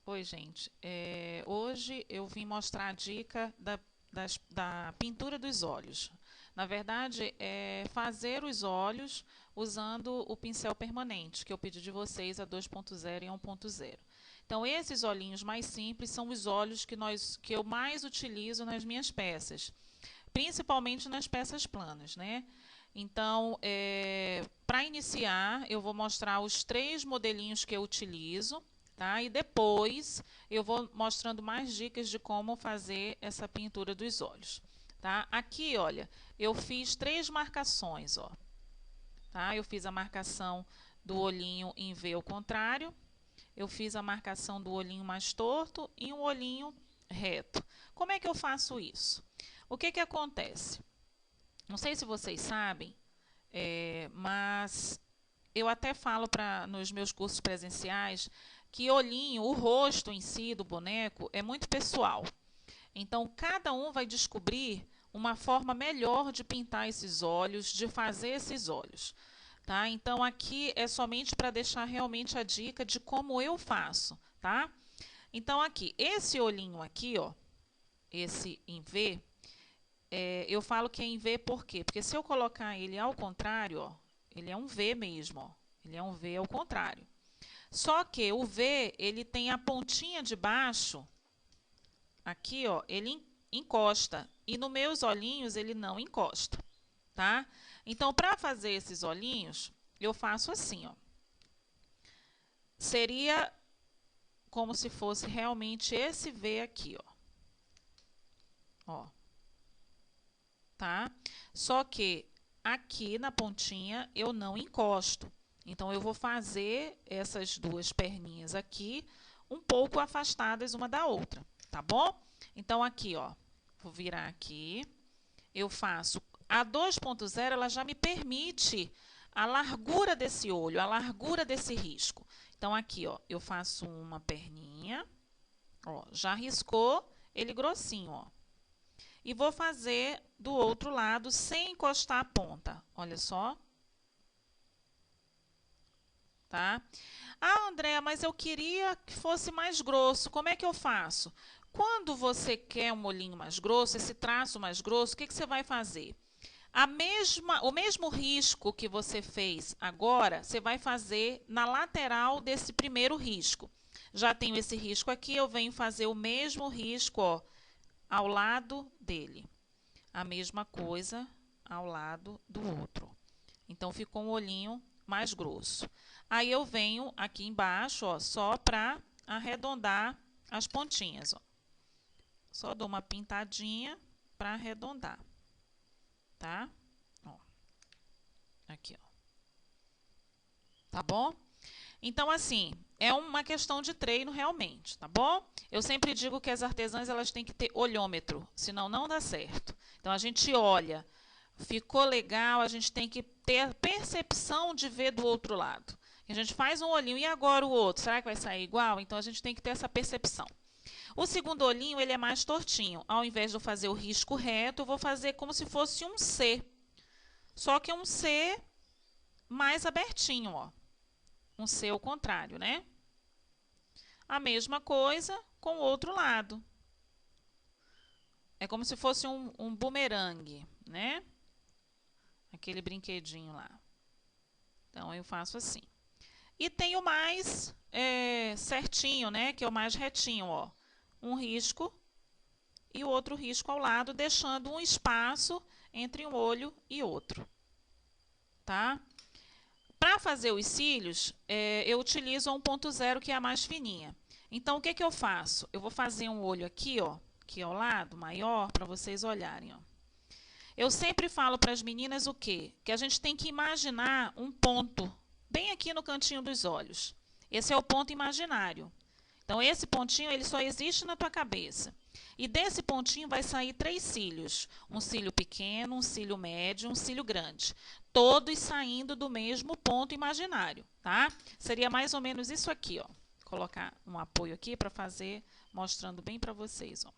Oi, gente. Hoje eu vim mostrar a dica da pintura dos olhos. Na verdade, é fazer os olhos usando o pincel permanente, que eu pedi de vocês a 2.0 e a 1.0. Então, esses olhinhos mais simples são os olhos que eu mais utilizo nas minhas peças, principalmente nas peças planas, né? Então, para iniciar, eu vou mostrar os 3 modelinhos que eu utilizo, tá? E depois eu vou mostrando mais dicas de como fazer essa pintura dos olhos, tá? Aqui, olha, eu fiz 3 marcações, ó, tá? Eu fiz a marcação do olhinho em V ao contrário, eu fiz a marcação do olhinho mais torto e um olhinho reto. Como é que eu faço isso? O que que acontece? Não sei se vocês sabem, mas eu até falo nos meus cursos presenciais que olhinho, o rosto em si do boneco é muito pessoal. Então, cada um vai descobrir uma forma melhor de pintar esses olhos, de fazer esses olhos. Tá? Então, aqui é somente para deixar realmente a dica de como eu faço. Tá? Então, aqui, esse olhinho aqui, ó, esse em V, eu falo que é em V por quê? Porque se eu colocar ele ao contrário, ó, ele é um V mesmo, ó, ele é um V ao contrário. Só que o V, ele tem a pontinha de baixo, aqui, ó, ele encosta. E nos meus olhinhos ele não encosta, tá? Então, para fazer esses olhinhos, eu faço assim, ó. Seria como se fosse realmente esse V aqui, ó. Ó, tá? Só que aqui na pontinha eu não encosto. Então, eu vou fazer essas 2 perninhas aqui um pouco afastadas uma da outra, tá bom? Então, aqui, ó, vou virar aqui, eu faço a 2.0, ela já me permite a largura desse olho, a largura desse risco. Então, aqui, ó, eu faço uma perninha, ó, já riscou ele grossinho, ó. E vou fazer do outro lado sem encostar a ponta. Olha só. Tá? Ah, Andréa, mas eu queria que fosse mais grosso. Como é que eu faço? Quando você quer um molhinho mais grosso, esse traço mais grosso, o que você vai fazer? O mesmo risco que você fez agora, você vai fazer na lateral desse primeiro risco. Já tenho esse risco aqui, eu venho fazer o mesmo risco, ó, ao lado dele. A mesma coisa ao lado do outro. Então, ficou um olhinho mais grosso. Aí, eu venho aqui embaixo, ó, só para arredondar as pontinhas. Ó. Só dou uma pintadinha para arredondar. Tá? Ó. Aqui, ó. Tá bom? Então, assim, é uma questão de treino realmente, tá bom? Eu sempre digo que as artesãs elas têm que ter olhômetro, senão não dá certo. Então, a gente olha, ficou legal, a gente tem que ter a percepção de ver do outro lado. A gente faz um olhinho e agora o outro, será que vai sair igual? Então, a gente tem que ter essa percepção. O segundo olhinho, ele é mais tortinho. Ao invés de eu fazer o risco reto, eu vou fazer como se fosse um C. Só que é um C mais abertinho, ó. Um C ao contrário, né? A mesma coisa com o outro lado. É como se fosse um bumerangue, né? Aquele brinquedinho lá. Então, eu faço assim. E tem o mais certinho, né? Que é o mais retinho, ó. Um risco e o outro risco ao lado, deixando um espaço entre um olho e outro. Tá? Para fazer os cílios, eu utilizo a 1.0, que é a mais fininha. Então, o que eu faço? Eu vou fazer um olho aqui, ó, aqui ao lado, maior, para vocês olharem. Ó. Eu sempre falo para as meninas o quê? Que a gente tem que imaginar um ponto bem aqui no cantinho dos olhos. Esse é o ponto imaginário. Então, esse pontinho ele só existe na tua cabeça. E desse pontinho vai sair 3 cílios. Um cílio pequeno, um cílio médio, um cílio grande. Todos saindo do mesmo ponto imaginário, tá? Seria mais ou menos isso aqui, ó. Vou colocar um apoio aqui para fazer, mostrando bem para vocês, ó.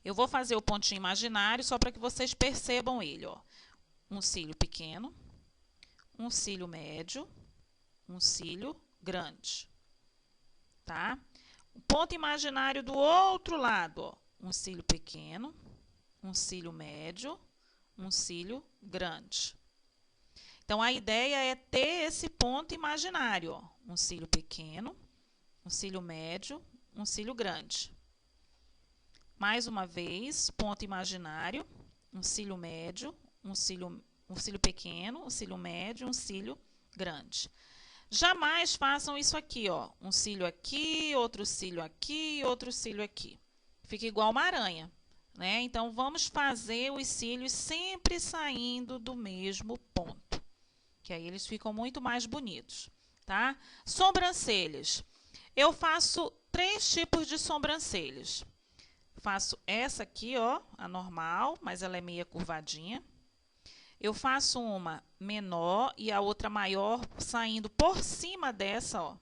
Eu vou fazer o pontinho imaginário só para que vocês percebam ele, ó. Um cílio pequeno, um cílio médio, um cílio grande, tá? Ponto imaginário do outro lado, ó. Um cílio pequeno, um cílio médio, um cílio grande. Então, a ideia é ter esse ponto imaginário, ó. Um cílio pequeno, um cílio médio, um cílio grande. Mais uma vez, ponto imaginário, um cílio médio, um cílio pequeno, um cílio médio, um cílio grande. Jamais façam isso aqui, ó. Um cílio aqui, outro cílio aqui, outro cílio aqui. Fica igual uma aranha, né? Então, vamos fazer os cílios sempre saindo do mesmo ponto, que aí eles ficam muito mais bonitos, tá? Sobrancelhas. Eu faço 3 tipos de sobrancelhas. Faço essa aqui, ó, a normal, mas ela é meia curvadinha. Eu faço uma menor e a outra maior saindo por cima dessa, ó.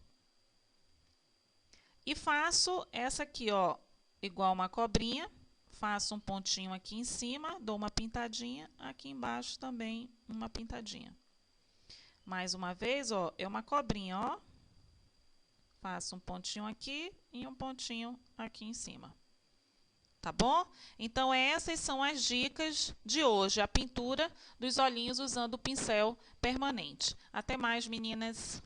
E faço essa aqui, ó, igual uma cobrinha. Faço um pontinho aqui em cima, dou uma pintadinha, aqui embaixo também uma pintadinha. Mais uma vez, ó, é uma cobrinha, ó. Faço um pontinho aqui e um pontinho aqui em cima. Tá bom? Então, essas são as dicas de hoje, a pintura dos olhinhos usando o pincel permanente. Até mais, meninas!